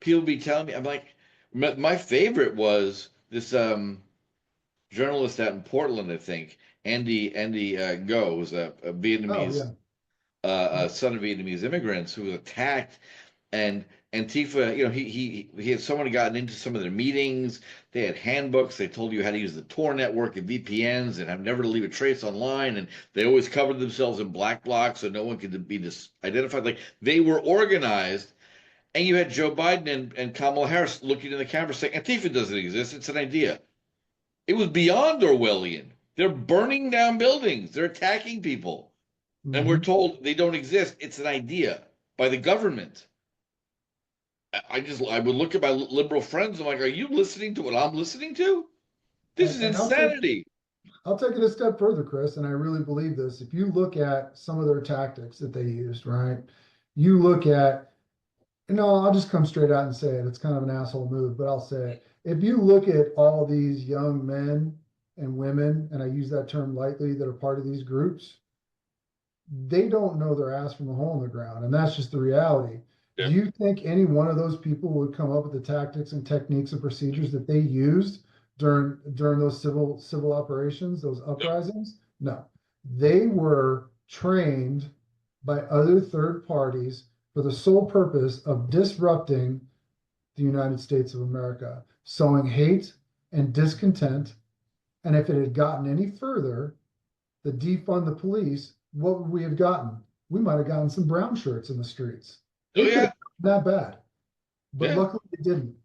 People be telling me, I'm like, my favorite was this journalist out in Portland, I think, Andy Go, was a Oh Vietnamese yeah, a son of Vietnamese immigrants who was attacked, and Antifa, he had someone had gotten into some of their meetings. They had handbooks. They told you how to use the Tor network and VPNs and have never to leave a trace online. And they always covered themselves in black blocks so no one could be identified. Like they were organized. And you had Joe Biden and Kamala Harris looking in the camera saying, Antifa doesn't exist. It's an idea. It was beyond Orwellian. They're burning down buildings. They're attacking people. And we're hmm told they don't exist. It's an idea by the government. I would look at my liberal friends. I'm like, are you listening to what I'm listening to? This is and insanity. I'll take it a step further, Chris, and I really believe this. If you look at some of their tactics that they used, right? You look at, no, I'll just come straight out and say it. It's kind of an asshole move, but I'll say it. If you look at all these young men and women, and I use that term lightly, that are part of these groups, they don't know their ass from a hole in the ground, and that's just the reality. Yeah. Do you think any one of those people would come up with the tactics and techniques and procedures that they used during those civil operations, those No. uprisings? No. They were trained by other third parties for the sole purpose of disrupting the United States of America, sowing hate and discontent. And if it had gotten any further, the defund the police, what would we have gotten? We might have gotten some brown shirts in the streets. Oh It could yeah. have gotten that bad, but Yeah. luckily it didn't.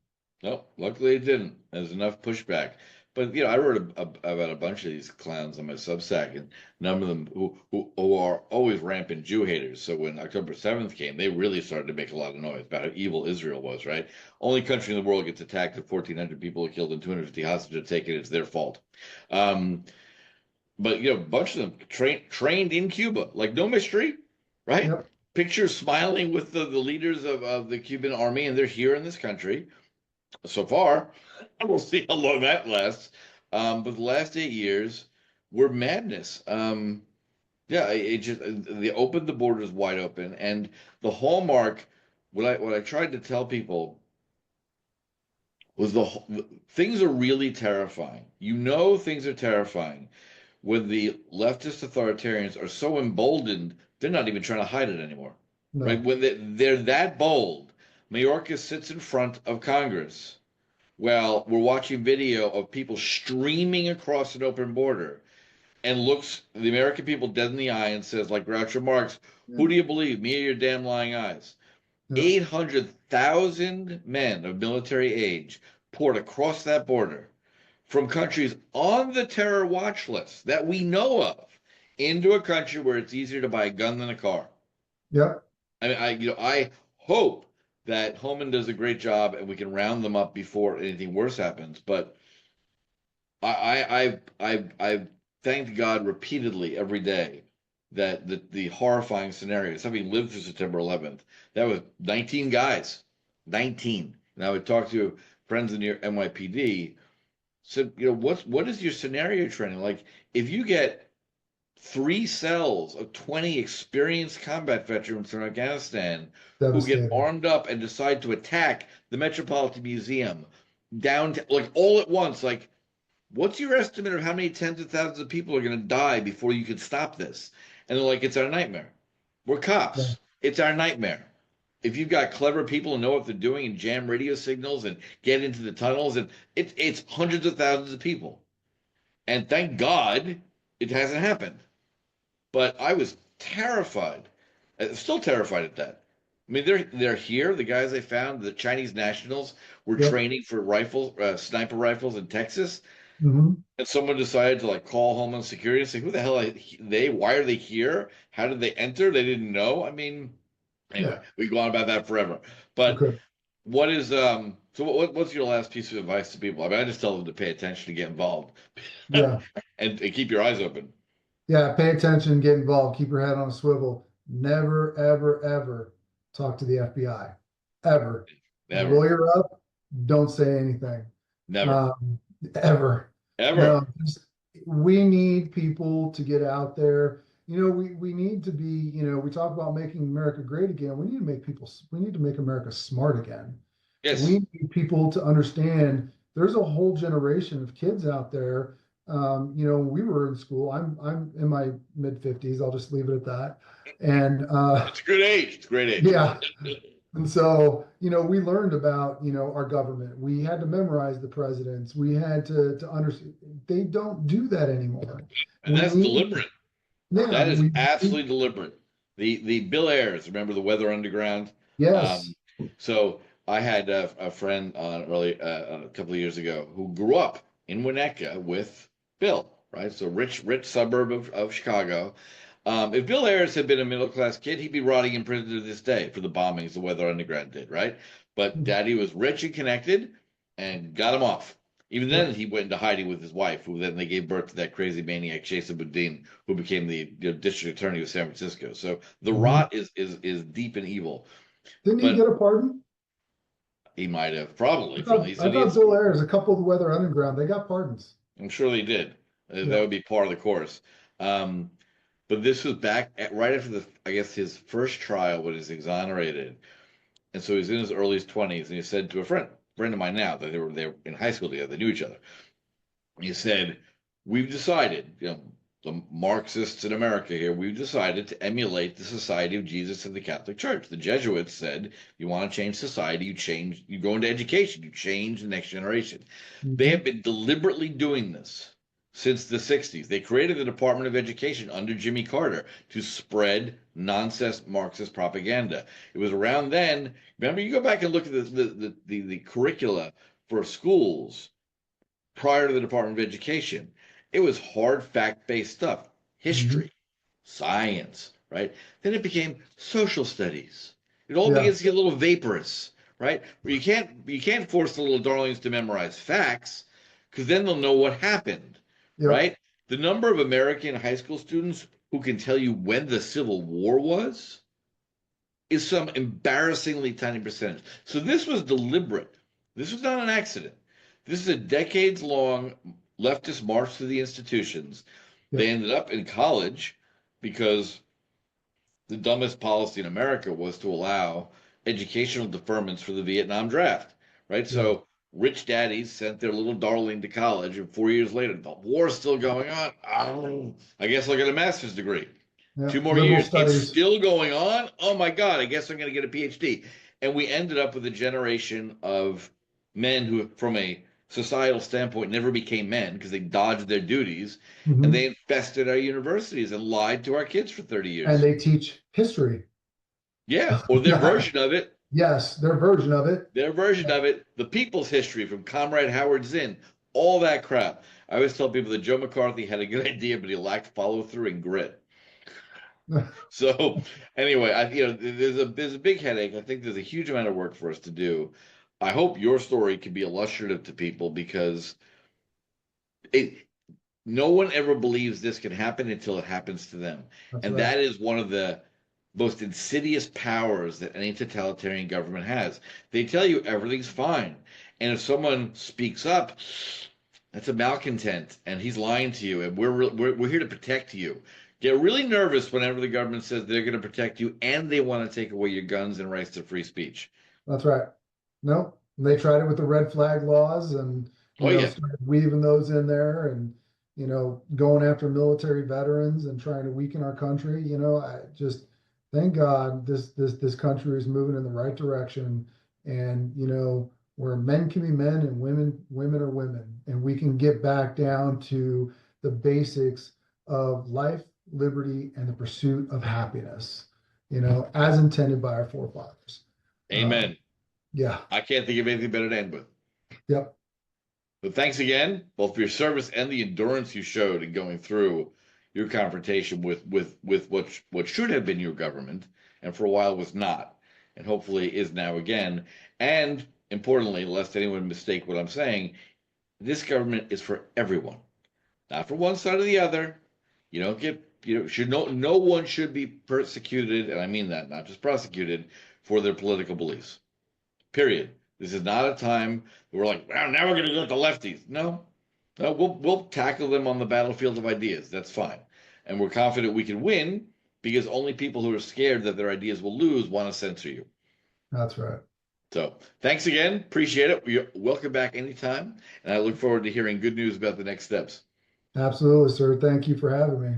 No, luckily it didn't. There's enough pushback. But I wrote about a bunch of these clowns on my Substack, and a number of them who are always rampant Jew haters. So when October 7th came, they really started to make a lot of noise about how evil Israel was, right? Only country in the world gets attacked, with 1,400 people are killed and 250 hostages taken. It's their fault. Um, but a bunch of them trained in Cuba, like no mystery, right? Yep. Pictures smiling with the leaders of the Cuban army, and they're here in this country so far. We'll see how long that lasts. But the last 8 years were madness. Yeah, it just they opened the borders wide open, and the hallmark. What I tried to tell people was things are really terrifying. Things are terrifying when the leftist authoritarians are so emboldened they're not even trying to hide it anymore, right? No. When they're that bold. Mayorkas sits in front of Congress. Well, we're watching video of people streaming across an open border and looks the American people dead in the eye and says, like Groucho Marx, Yeah. who do you believe, me or your damn lying eyes? Yep. 800,000 men of military age poured across that border from countries on the terror watch list that we know of into a country where it's easier to buy a gun than a car. Yep. I mean, I hope that Homan does a great job and we can round them up before anything worse happens. But I've thanked God repeatedly every day that the horrifying scenarios, having lived through September 11th, that was 19 guys, 19. And I would talk to friends in your NYPD, said, what is your scenario training? Like, if you get 3 cells of 20 experienced combat veterans from Afghanistan who get Devastating. armed up and decide to attack the Metropolitan Museum down to, like all at once, like what's your estimate of how many tens of thousands of people are going to die before you can stop this? And they're like, it's our nightmare. We're Yeah. cops. It's our nightmare. If you've got clever people who know what they're doing and jam radio signals and get into the tunnels, and it's hundreds of thousands of people. And thank God it hasn't happened. But I was terrified, still terrified at that. I mean, they're here. The guys they found, the Chinese nationals, were Yep. training for rifles, sniper rifles in Texas, Hmm. and someone decided to like call Homeland Security and say, "Who the hell are they? Why are they here? How did they enter? They didn't know." I mean, anyway, Yeah. we go on about that forever. But Okay. what is so what's your last piece of advice to people? I mean, I just tell them to pay attention, to get involved, Yeah. and keep your eyes open. Yeah. Pay attention, get involved, keep your head on a swivel. Never, ever, ever talk to the FBI. Ever. Never, Lawyer up, don't say anything. never, Um, ever. ever. No, we need people to get out there. We need to be, we talk about making America great again. We need to make America smart again. Yes, We need people to understand there's a whole generation of kids out there. We were in school. I'm in my mid 50s. I'll just leave it at that. And it's a good age. It's a great age. yeah, and so, we learned about, our government. We had to memorize the presidents. We had to understand. They don't do that anymore. And We that's need, deliberate. yeah, That is absolutely deliberate. The Bill Ayers, remember the Weather Underground? yes. Um, so I had a friend a couple of years ago who grew up in Winnetka with Bill, right? So rich suburb of Chicago. If Bill Ayers had been a middle class kid, he'd be rotting in prison to this day for the bombings the Weather Underground did, right? But Daddy was rich and connected and got him off. Even then, Yep. he went into hiding with his wife, who then they gave birth to that crazy maniac, Chesa Boudin, who became the district attorney of San Francisco. So the Mhm. rot is deep and evil. Didn't he But get a pardon? he might have probably I from thought he's I an idiot thought Bill school. Ayers, a couple of the Weather Underground, they got pardons. I'm sure they did. That Yeah. would be part of the course. Um, but this was right after I guess his first trial when he's exonerated, and so he's in his early 20s, and he said to a friend of mine now that they were in high school together, they knew each other. He said, "We've decided, the Marxists in America here, we've decided to emulate the Society of Jesus of the Catholic Church. The Jesuits said, you want to change society, you go into education, you change the next generation. They Mhm. have been deliberately doing this since the 60s. They created the Department of Education under Jimmy Carter to spread nonsense Marxist propaganda. It was around then. Remember, you go back and look at the curricula for schools prior to the Department of Education. It was hard fact-based stuff, Mhm. history, science, right? Then it became social studies. It all Yeah. begins to get a little vaporous, right? Where you can't force the little darlings to memorize facts because then they'll know what happened, Yep. right? The number of American high school students who can tell you when the Civil War was is some embarrassingly tiny percentage. So this was deliberate. This was not an accident. This is a decades long leftist march through the institutions. They Yep. ended up in college because the dumbest policy in America was to allow educational deferments for the Vietnam draft, right? Yeah. So rich daddies sent their little darling to college, and 4 years later, the war's still going on. Oh, I guess I'll get a master's degree. Yeah. 2 more Liberal years. It's studies. still going on. Oh my God, I guess I'm going to get a PhD. And we ended up with a generation of men who, from a societal standpoint, never became men because they dodged their duties and they Mhm. infested our universities and lied to our kids for 30 And years. they teach history. Yeah, or their version of it, Yes, their version of it. the people's history from Comrade Howard Zinn, all that crap. I always tell people that Joe McCarthy had a good idea, but he lacked follow through and grit. So anyway, there's a big headache. I think there's a huge amount of work for us to do. I hope your story can be illustrative to people because it no one ever believes this can happen until it happens to them. That's And right. that is one of the most insidious powers that any totalitarian government has. They tell you everything's fine. And if someone speaks up, that's a malcontent and he's lying to you and we're here to protect you. Get really nervous whenever the government says they're going to protect you and they want to take away your guns and rights to free speech. That's right. No, they tried it with the red flag laws and, Oh yeah. started weaving those in there and, going after military veterans and trying to weaken our country. I just thank God this country is moving in the right direction and, where men can be men and women are women and we can get back down to the basics of life, liberty, and the pursuit of happiness. as intended by our forefathers. Uh, Amen. yeah. I can't think of anything better to end with. Yep. But thanks again, both for your service and the endurance you showed in going through your confrontation with what should have been your government, and for a while was not, and hopefully is now again. And importantly, lest anyone mistake what I'm saying, this government is for everyone, not for one side or the other. You don't get should no one should be persecuted, and I mean that, not just prosecuted, for their political beliefs. Period. This is not a time where we're like, well, now we're going to go at the lefties. No, no, we'll tackle them on the battlefield of ideas. That's fine, and we're confident we can win because only people who are scared that their ideas will lose want to censor you. That's right. So thanks again. Appreciate it. You're welcome back anytime, and I look forward to hearing good news about the next steps. Absolutely, sir. Thank you for having me.